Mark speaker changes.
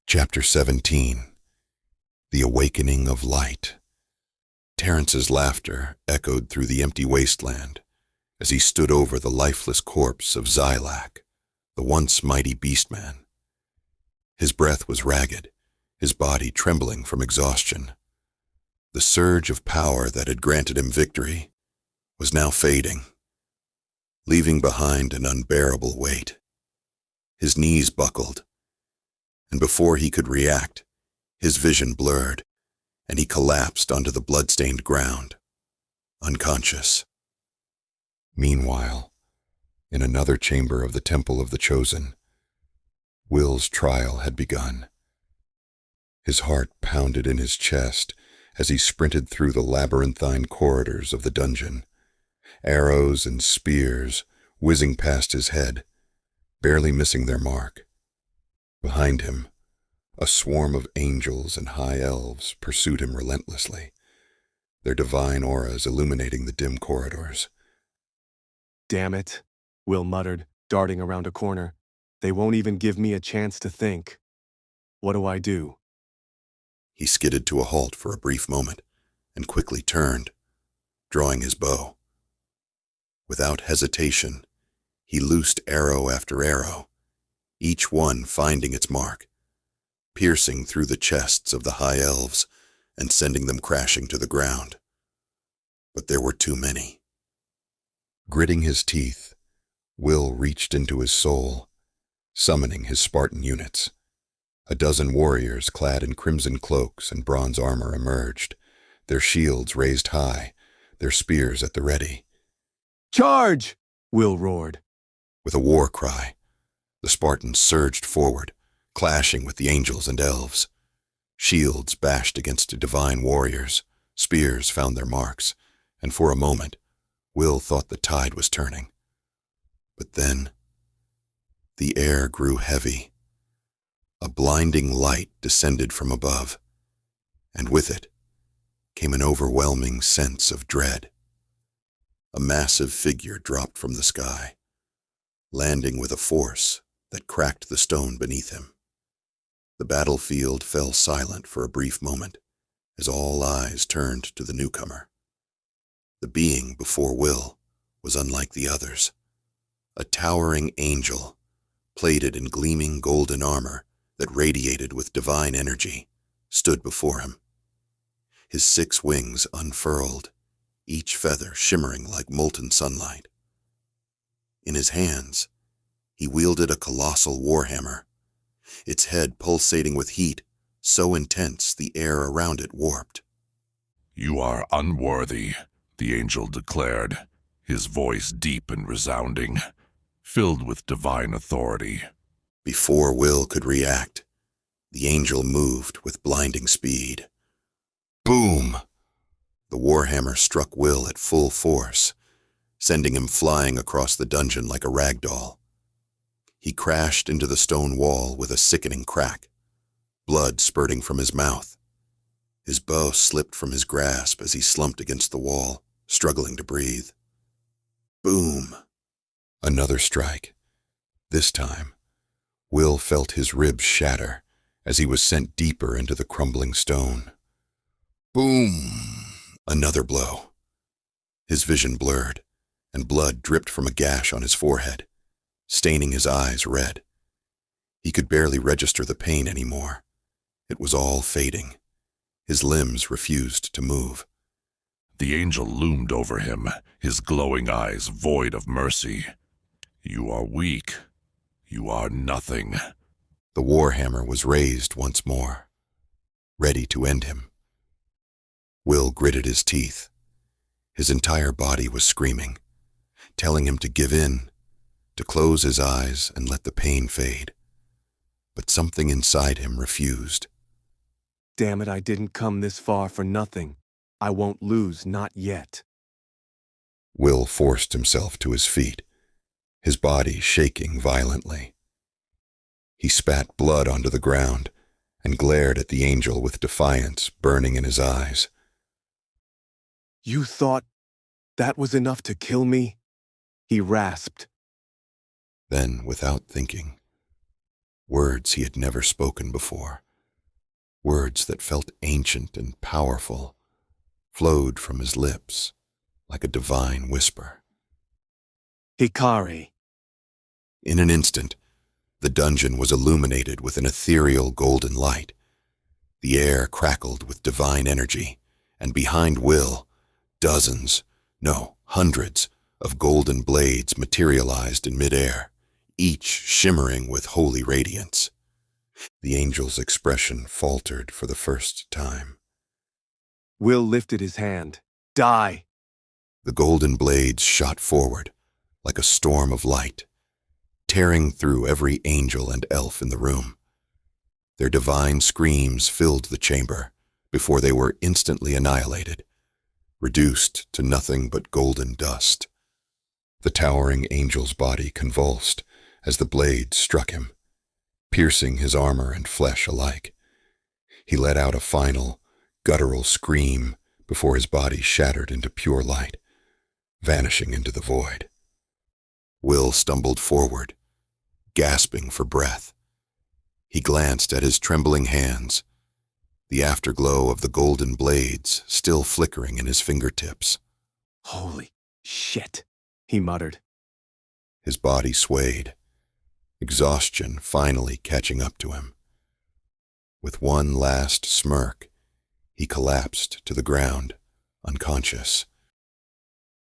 Speaker 1: Chapter 17. The Awakening of Light. Terrence's laughter echoed through the empty wasteland as he stood over the lifeless corpse of Xylak, the once mighty beastman. His breath was ragged, his body trembling from exhaustion. The surge of power that had granted him victory was now fading, leaving behind an unbearable weight. His knees buckled, and before he could react, his vision blurred, and he collapsed onto the blood-stained ground, unconscious. Meanwhile, in another chamber of the Temple of the Chosen, Will's trial had begun. His heart pounded in his chest as he sprinted through the labyrinthine corridors of the dungeon, arrows and spears whizzing past his head, barely missing their mark. Behind him, a swarm of angels and high elves pursued him relentlessly, their divine auras illuminating the dim corridors.
Speaker 2: "Damn it," Will muttered, darting around a corner. "They won't even give me a chance to think. What do I do?"
Speaker 1: He skidded to a halt for a brief moment and quickly turned, drawing his bow. Without hesitation, he loosed arrow after arrow, each one finding its mark, piercing through the chests of the high elves and sending them crashing to the ground. But there were too many. Gritting his teeth, Will reached into his soul, summoning his Spartan units. A dozen warriors clad in crimson cloaks and bronze armor emerged, their shields raised high, their spears at the ready.
Speaker 2: "Charge!" Will roared.
Speaker 1: With a war cry, the Spartans surged forward, clashing with the angels and elves. Shields bashed against the divine warriors, spears found their marks, and for a moment, Will thought the tide was turning. But then, the air grew heavy. A blinding light descended from above, and with it came an overwhelming sense of dread. A massive figure dropped from the sky, landing with a force that cracked the stone beneath him. The battlefield fell silent for a brief moment as all eyes turned to the newcomer. The being before Will was unlike the others. A towering angel, plated in gleaming golden armor that radiated with divine energy, stood before him. His 6 wings unfurled, each feather shimmering like molten sunlight. In his hands, he wielded a colossal warhammer, its head pulsating with heat so intense the air around it warped.
Speaker 3: "You are unworthy," the angel declared, his voice deep and resounding, filled with divine authority.
Speaker 1: Before Will could react, the angel moved with blinding speed. Boom! The warhammer struck Will at full force, sending him flying across the dungeon like a rag doll. He crashed into the stone wall with a sickening crack, blood spurting from his mouth. His bow slipped from his grasp as he slumped against the wall, struggling to breathe. Boom! Another strike. This time, Will felt his ribs shatter as he was sent deeper into the crumbling stone. Boom! Another blow. His vision blurred, and blood dripped from a gash on his forehead, staining his eyes red. He could barely register the pain anymore. It was all fading. His limbs refused to move.
Speaker 3: The angel loomed over him, his glowing eyes void of mercy. "You are weak. You are nothing."
Speaker 1: The warhammer was raised once more, ready to end him. Will gritted his teeth. His entire body was screaming, telling him to give in, to close his eyes and let the pain fade. But something inside him refused.
Speaker 2: "Damn it, I didn't come this far for nothing. I won't lose, not yet."
Speaker 1: Will forced himself to his feet, his body shaking violently. He spat blood onto the ground and glared at the angel with defiance burning in his eyes.
Speaker 2: "You thought that was enough to kill me?" he rasped.
Speaker 1: Then, without thinking, Words he had never spoken before. Words that felt ancient and powerful flowed from his lips like a divine whisper.
Speaker 2: Hikari.
Speaker 1: In an instant, the dungeon was illuminated with an ethereal golden light. The air crackled with divine energy, and behind Will, dozens, no, hundreds of golden blades materialized in midair, each shimmering with holy radiance. The angel's expression faltered for the first time.
Speaker 2: Will lifted his hand. Die!
Speaker 1: The golden blades shot forward like a storm of light, tearing through every angel and elf in the room. Their divine screams filled the chamber before they were instantly annihilated, reduced to nothing but golden dust. The towering angel's body convulsed as the blades struck him, piercing his armor and flesh alike. He let out a final, guttural scream before his body shattered into pure light, vanishing into the void. Will stumbled forward, gasping for breath. He glanced at his trembling hands, the afterglow of the golden blades still flickering in his fingertips.
Speaker 2: Holy shit, he muttered.
Speaker 1: His body swayed, exhaustion finally catching up to him. With one last smirk, he collapsed to the ground, unconscious.